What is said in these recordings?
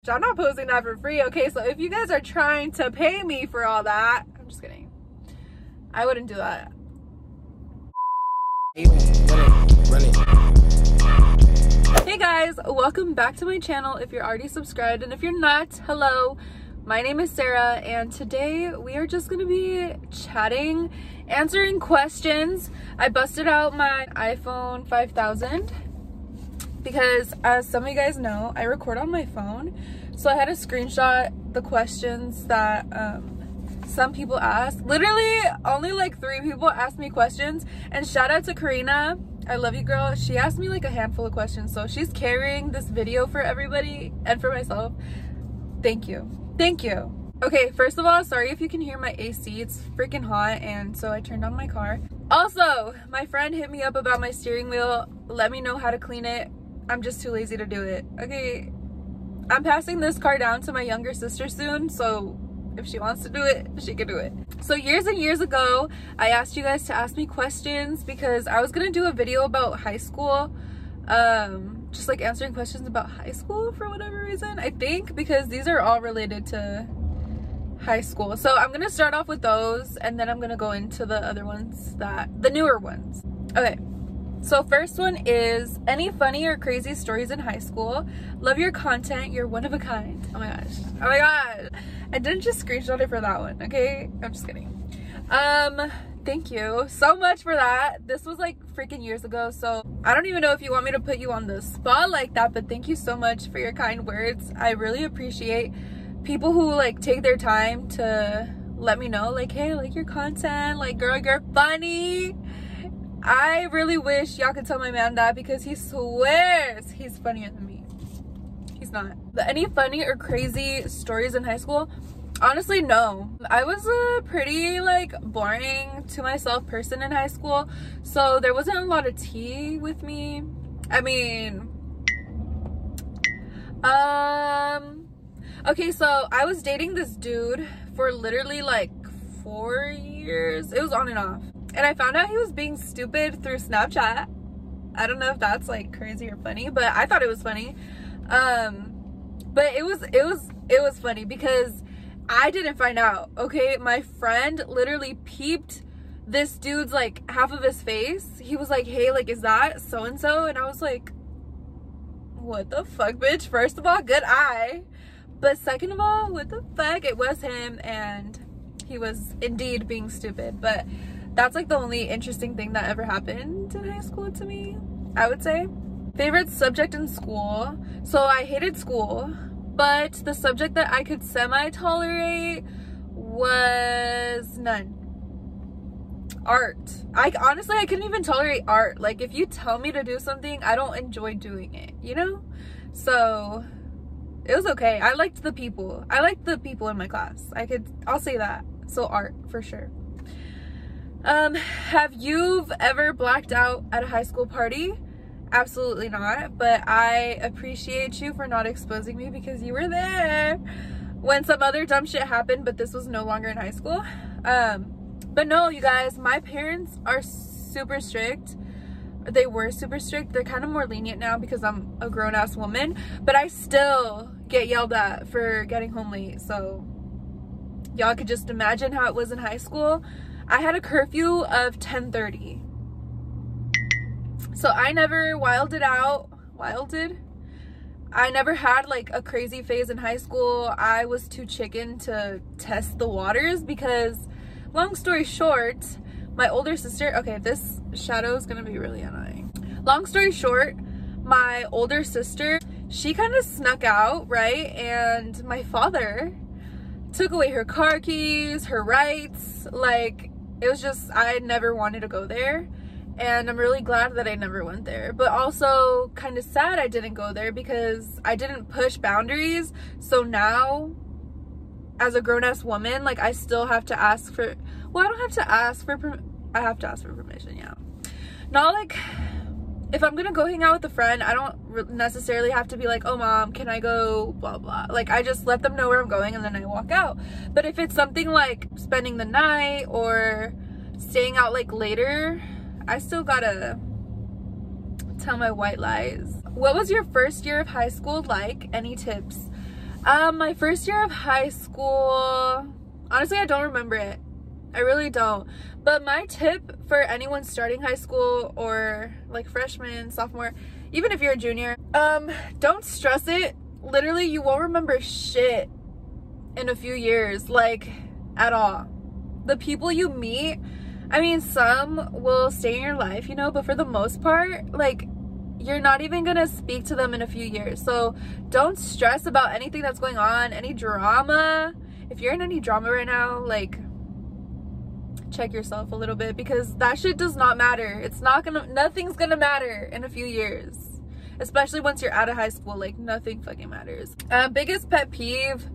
I'm not posting that for free, okay? So if you guys are trying to pay me for all that, I'm just kidding. I wouldn't do that. Hey guys, welcome back to my channel if you're already subscribed, and if you're not, hello. My name is Sarah, and today we are just gonna be chatting, answering questions. I busted out my iPhone 5000 because, as some of you guys know, I record on my phone. So I had to screenshot the questions that some people asked. Literally only like 3 people asked me questions, and shout out to Karina. I love you, girl. She asked me like a handful of questions, so she's carrying this video for everybody and for myself. Thank you. Thank you. Okay, first of all, sorry if you can hear my AC. It's freaking hot, and so I turned on my car. Also, my friend hit me up about my steering wheel. Let me know how to clean it. I'm just too lazy to do it. Okay, I'm passing this car down to my younger sister soon, so if she wants to do it, she can do it. So years and years ago, I asked you guys to ask me questions because I was gonna do a video about high school, just like answering questions about high school for whatever reason, I think, because these are all related to high school. So I'm gonna start off with those, and then I'm gonna go into the other ones, the newer ones. Okay, so first one is, any funny or crazy stories in high school? Love your content, you're one of a kind. Oh my gosh, oh my god, I didn't just screenshot it for that one, okay? I'm just kidding. Thank you so much for that. This was like freaking years ago, so I don't even know if you want me to put you on the spot like that, but thank you so much for your kind words. I really appreciate people who like take their time to let me know, like, hey, I like your content, like, girl, you're funny. I really wish y'all could tell my man that, because he swears he's funnier than me. He's not. But any funny or crazy stories in high school? Honestly, no. I was a pretty like boring to myself person in high school, so there wasn't a lot of tea with me. I mean, okay, so I was dating this dude for literally like 4 years. It was on and off, and I found out he was being stupid through Snapchat. I don't know if that's like crazy or funny, but I thought it was funny. But it was funny because I didn't find out, okay? My friend literally peeped this dude's like half of his face. He was like, hey, like, is that so-and-so? And I was like, what the fuck, bitch? First of all, good eye. But second of all, what the fuck? It was him, and he was indeed being stupid. But that's like the only interesting thing that ever happened in high school to me, I would say. Favorite subject in school? So I hated school, but the subject that I could semi-tolerate was none. Art. Honestly, I couldn't even tolerate art. Like, if you tell me to do something, I don't enjoy doing it, you know? So it was okay. I liked the people. I liked the people in my class. I'll say that. So art, for sure. Have you ever blacked out at a high school party? Absolutely not, but I appreciate you for not exposing me, because you were there when some other dumb shit happened, but this was no longer in high school. But no, you guys, my parents are super strict. They were super strict. They're kind of more lenient now because I'm a grown-ass woman, but I still get yelled at for getting home late. So y'all could just imagine how it was in high school. I had a curfew of 10:30. So I never wilded out. I never had like a crazy phase in high school. I was too chicken to test the waters because, long story short, my older sister, okay, this shadow is gonna be really annoying. Long story short, my older sister, she kind of snuck out, right? And my father took away her car keys, her rights. Like, it was just, I never wanted to go there. And I'm really glad that I never went there, but also kind of sad I didn't go there because I didn't push boundaries. So now, as a grown-ass woman, like, I still have to ask for, well, I don't have to ask for, I have to ask for permission, yeah. Not like, if I'm gonna go hang out with a friend, I don't necessarily have to be like, oh mom, can I go, blah blah. Like, I just let them know where I'm going and then I walk out. But if it's something like spending the night or staying out like later, I still gotta tell my white lies. What was your first year of high school like? Any tips? My first year of high school, honestly, I don't remember it. I really don't. But my tip for anyone starting high school or like freshman, sophomore, even if you're a junior, don't stress it. Literally, you won't remember shit in a few years, like at all. The people you meet, I mean, some will stay in your life, you know, but for the most part, like, you're not even gonna speak to them in a few years. So don't stress about anything that's going on, any drama. If you're in any drama right now, like, check yourself a little bit, because that shit does not matter. Nothing's gonna matter in a few years, especially once you're out of high school. Like, nothing fucking matters. Biggest pet peeve,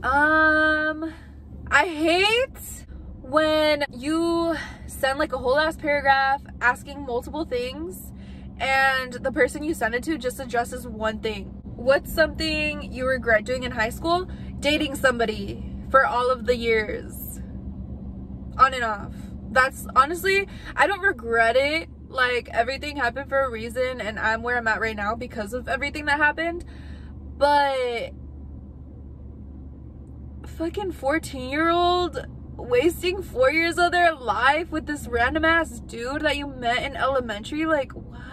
I hate when you send like a whole ass paragraph asking multiple things and the person you send it to just addresses one thing. What's something you regret doing in high school? Dating somebody for all of the years, on and off. That's honestly, I don't regret it. Like, everything happened for a reason, and I'm where I'm at right now because of everything that happened. But fucking 14-year-old wasting 4 years of their life with this random ass dude that you met in elementary, like, what?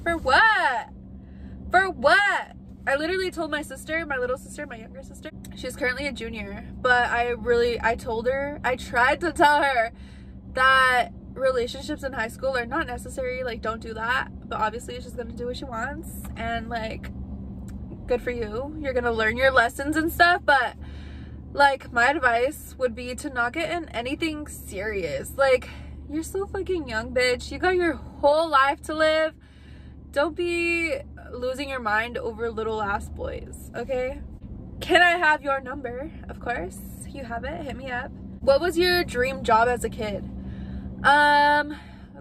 For what? For what? I literally told my sister, my little sister, my younger sister, she's currently a junior, but I told her, I tried to tell her that relationships in high school are not necessary. Like, don't do that. But obviously she's gonna do what she wants, and like, good for you. You're gonna learn your lessons and stuff, but like, my advice would be to not get in anything serious. Like, you're so fucking young, bitch. You got your whole life to live. Don't be losing your mind over little ass boys, okay? Can I have your number? Of course. You have it. Hit me up. What was your dream job as a kid?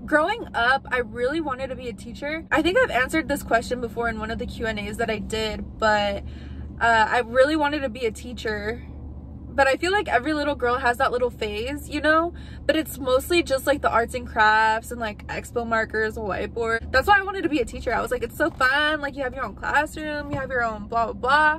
Growing up, I really wanted to be a teacher. I think I've answered this question before in one of the Q&As that I did, but I really wanted to be a teacher. But I feel like every little girl has that little phase, you know? But it's mostly just like the arts and crafts and like expo markers, a whiteboard. That's why I wanted to be a teacher. I was like, it's so fun. Like, you have your own classroom, you have your own blah, blah, blah.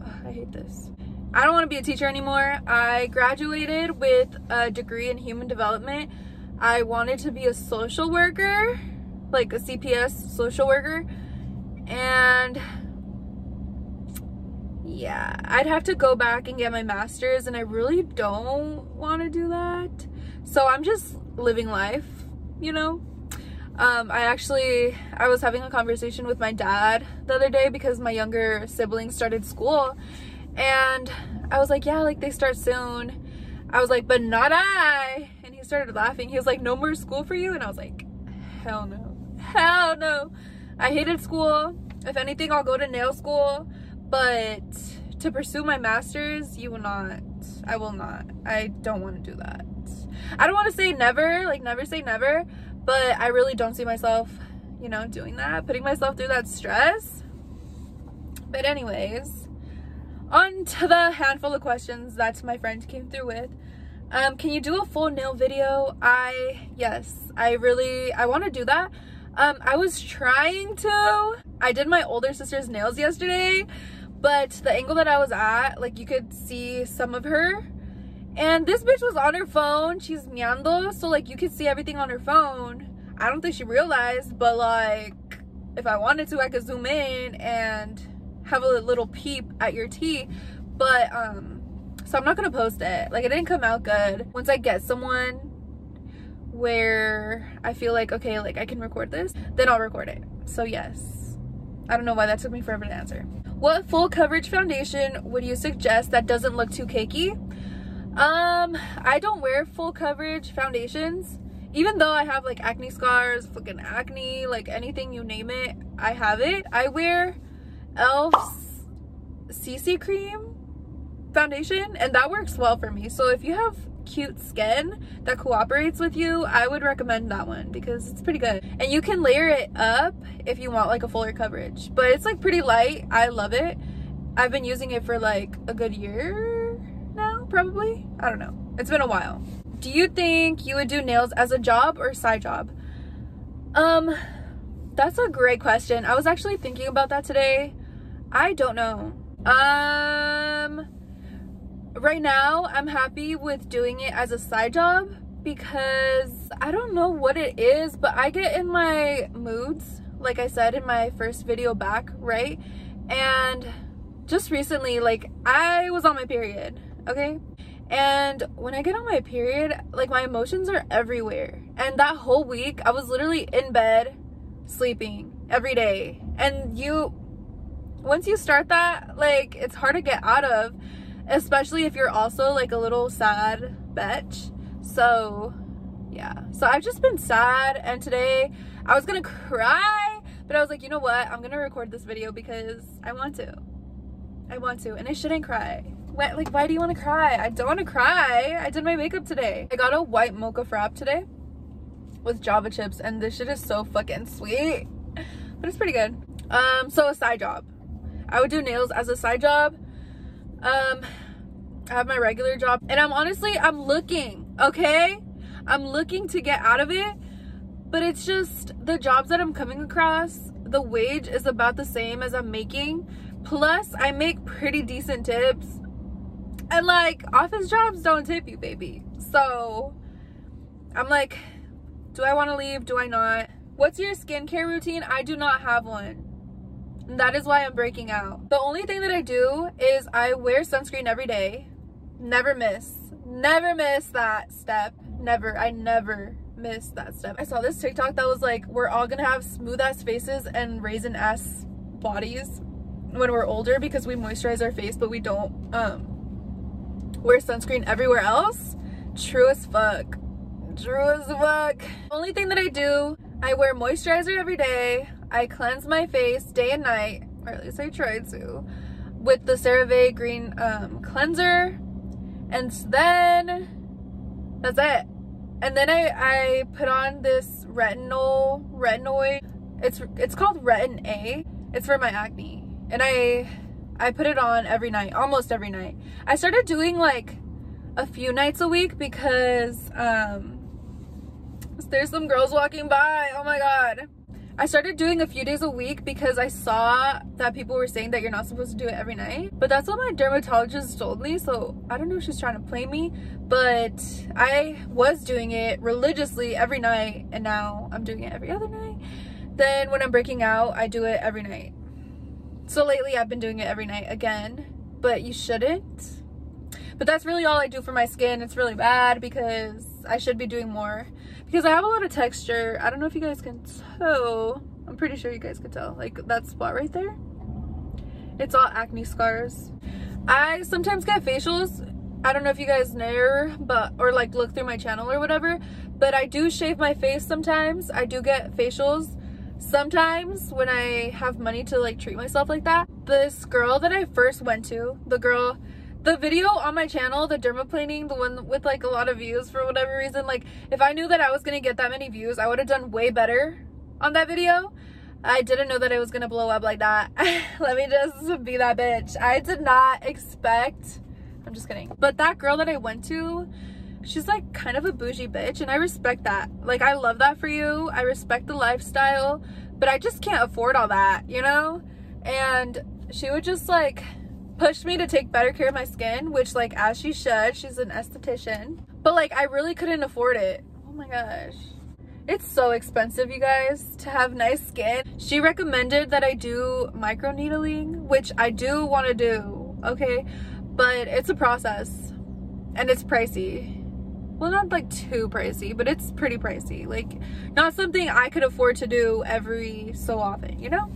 Ugh, I hate this. I don't want to be a teacher anymore. I graduated with a degree in human development. I wanted to be a social worker, like a CPS social worker. And yeah, I'd have to go back and get my master's, and I really don't want to do that. So I'm just living life, you know? I was having a conversation with my dad the other day because my younger siblings started school, and I was like, yeah, like, they start soon. I was like, but not I. And he started laughing. He was like, no more school for you? And I was like, hell no. Hell no. I hated school. If anything, I'll go to nail school. But to pursue my master's, you will not. I will not. I don't want to do that. I don't want to say never, like, never say never, but I really don't see myself, you know, doing that, putting myself through that stress. But anyways, on to the handful of questions that my friend came through with. Can you do a full nail video? Yes, I want to do that. I was trying to. I did my older sister's nails yesterday, but the angle that I was at, like, you could see some of her, and this bitch was on her phone. She's meando, so like, you could see everything on her phone. I don't think she realized, but like, if I wanted to, I could zoom in and have a little peep at your tea. But so I'm not gonna post it. Like, it didn't come out good. Once I get someone where I feel like, okay, like, I can record this, then I'll record it. So yes, I don't know why that took me forever to answer. What full coverage foundation would you suggest that doesn't look too cakey? I don't wear full coverage foundations, even though I have like acne scars, fucking acne, like anything you name it, I have it. I wear e.l.f.'s CC cream foundation, and that works well for me. So if you have cute skin that cooperates with you, I would recommend that one because it's pretty good. And you can layer it up if you want like a fuller coverage, but it's like pretty light. I love it. I've been using it for like a good year now, probably. I don't know, it's been a while. Do you think you would do nails as a job or side job? That's a great question. I was actually thinking about that today. I don't know. Right now I'm happy with doing it as a side job because I don't know what it is, but I get in my moods, like I said in my first video back, right? And just recently, like, I was on my period, okay? And when I get on my period, like, my emotions are everywhere. And that whole week I was literally in bed sleeping every day. And once you start that, like, it's hard to get out of, especially if you're also like a little sad bitch. So yeah, so I've just been sad, and today I was gonna cry, but I was like, you know what, I'm gonna record this video because I want to, and I shouldn't cry. What, like, why do you want to cry? I don't want to cry. I did my makeup today. I got a white mocha frap today with Java chips, and this shit is so fucking sweet, but it's pretty good. So a side job, I would do nails as a side job. I have my regular job, and I'm looking, okay? I'm looking to get out of it, but it's just the jobs that I'm coming across, the wage is about the same as I'm making, plus I make pretty decent tips, and like, office jobs don't tip you, baby. So I'm like, do I want to leave? Do I not? What's your skincare routine? I do not have one. And that is why I'm breaking out. The only thing that I do is I wear sunscreen every day. Never miss that step. I never miss that step. I saw this TikTok that was like, we're all gonna have smooth ass faces and raisin ass bodies when we're older because we moisturize our face but we don't wear sunscreen everywhere else. True as fuck. Only thing that I do, I wear moisturizer every day. I cleanse my face day and night, or at least I try to, with the CeraVe green cleanser, and then that's it. And then I put on this retinoid. It's called Retin A. It's for my acne, and I put it on every night, almost every night. I started doing like a few nights a week because there's some girls walking by. Oh my god. I started doing a few days a week because I saw that people were saying that you're not supposed to do it every night. But that's what my dermatologist told me, so I don't know if she's trying to play me. But I was doing it religiously every night, and now I'm doing it every other night. Then when I'm breaking out, I do it every night. So lately I've been doing it every night again, but you shouldn't. But that's really all I do for my skin. It's really bad because I should be doing more. Because I have a lot of texture. I don't know if you guys can tell. I'm pretty sure you guys can tell. Like that spot right there. It's all acne scars. I sometimes get facials. I don't know if you guys know, or like look through my channel or whatever. But I do shave my face sometimes. I do get facials sometimes when I have money to like treat myself like that. This girl that I first went to, the video on my channel, the dermaplaning, the one with like a lot of views for whatever reason, like if I knew that I was gonna get that many views, I would have done way better on that video. I didn't know that it was gonna blow up like that. Let me just be that bitch. I did not expect, I'm just kidding. But that girl that I went to, she's like kind of a bougie bitch, and I respect that. Like, I love that for you. I respect the lifestyle, but I just can't afford all that, you know? And she would just like pushed me to take better care of my skin, which like as she should. She's an esthetician, but like I really couldn't afford it. Oh my gosh, it's so expensive, you guys, to have nice skin. She recommended that I do microneedling, which I do want to do, okay, but it's a process and it's pricey. Well, not like too pricey, but it's pretty pricey. Like, not something I could afford to do every so often, you know?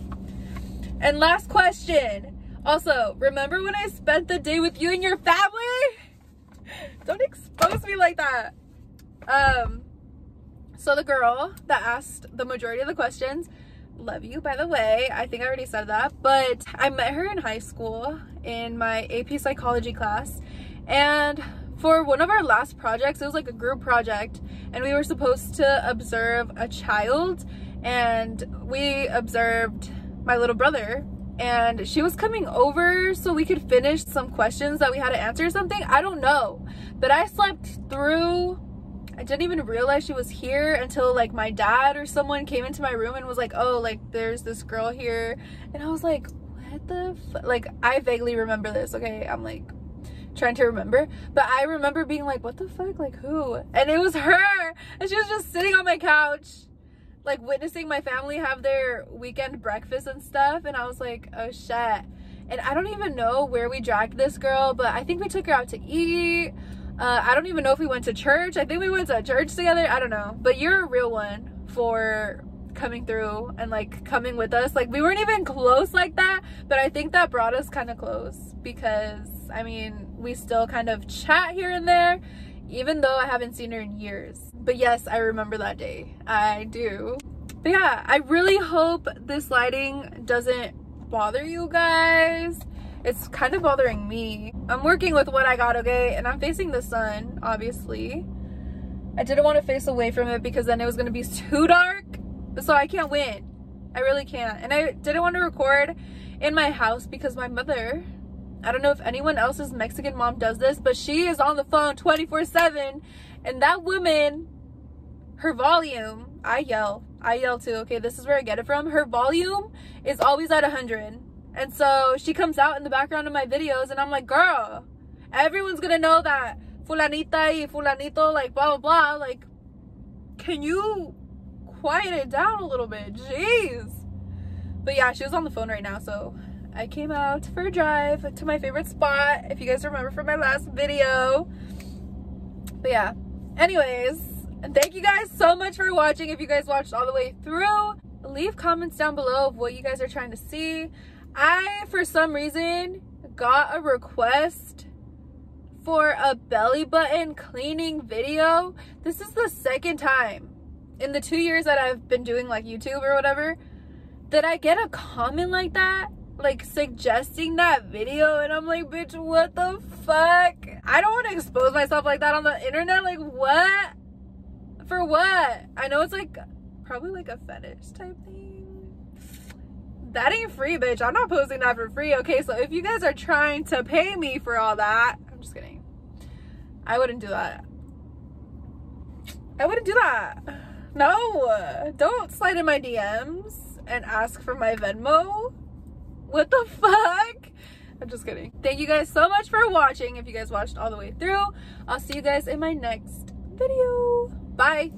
And last question. Also, remember when I spent the day with you and your family? Don't expose me like that. So the girl that asked the majority of the questions, love you, by the way. I think I already said that. But I met her in high school in my AP psychology class. And for one of our last projects, it was like a group project. And we were supposed to observe a child. And we observed my little brother. And she was coming over so we could finish some questions that we had to answer or something. I don't know. But I slept through. I didn't even realize she was here until like my dad or someone came into my room and was like, oh, like there's this girl here. And I was like, what? what the like, I vaguely remember this, okay? I'm like trying to remember, but I remember being like, what the fuck, like who? And it was her, and she was just sitting on my couch like witnessing my family have their weekend breakfast and stuff, and I was like, oh shit. And I don't even know where we dragged this girl, but I think we took her out to eat. I don't even know if we went to church. I think we went to church together. I don't know. But you're a real one for coming through and like coming with us. Like, we weren't even close like that, but I think that brought us kind of close because, I mean, we still kind of chat here and there, even though I haven't seen her in years. But yes, I remember that day. I do. But yeah, I really hope this lighting doesn't bother you guys. It's kind of bothering me. I'm working with what I got, okay? And I'm facing the sun, obviously. I didn't want to face away from it because then it was going to be too dark. So I can't win. I really can't. And I didn't want to record in my house because my mother, I don't know if anyone else's Mexican mom does this, but she is on the phone 24/7. And that woman, her volume, I yell too, okay? This is where I get it from. Her volume is always at 100. And so she comes out in the background of my videos and I'm like, girl, everyone's gonna know that fulanita y fulanito, like blah, blah, blah. Like, can you quiet it down a little bit? Jeez. But yeah, she was on the phone right now, so I came out for a drive to my favorite spot, if you guys remember from my last video. But yeah, anyways, and thank you guys so much for watching. If you guys watched all the way through, leave comments down below of what you guys are trying to see. I, for some reason, got a request for a belly button cleaning video. This is the second time in the 2 years that I've been doing like YouTube or whatever that I get a comment like that, like suggesting that video, and I'm like, bitch, what the fuck? I don't want to expose myself like that on the internet. Like, what? For what? I know it's like probably like a fetish type thing. That ain't free, bitch. I'm not posting that for free. Okay, so if you guys are trying to pay me for all that, I'm just kidding. I wouldn't do that. I wouldn't do that. No, don't slide in my DMs and ask for my Venmo. What the fuck? I'm just kidding. Thank you guys so much for watching. If you guys watched all the way through, I'll see you guys in my next video. Bye.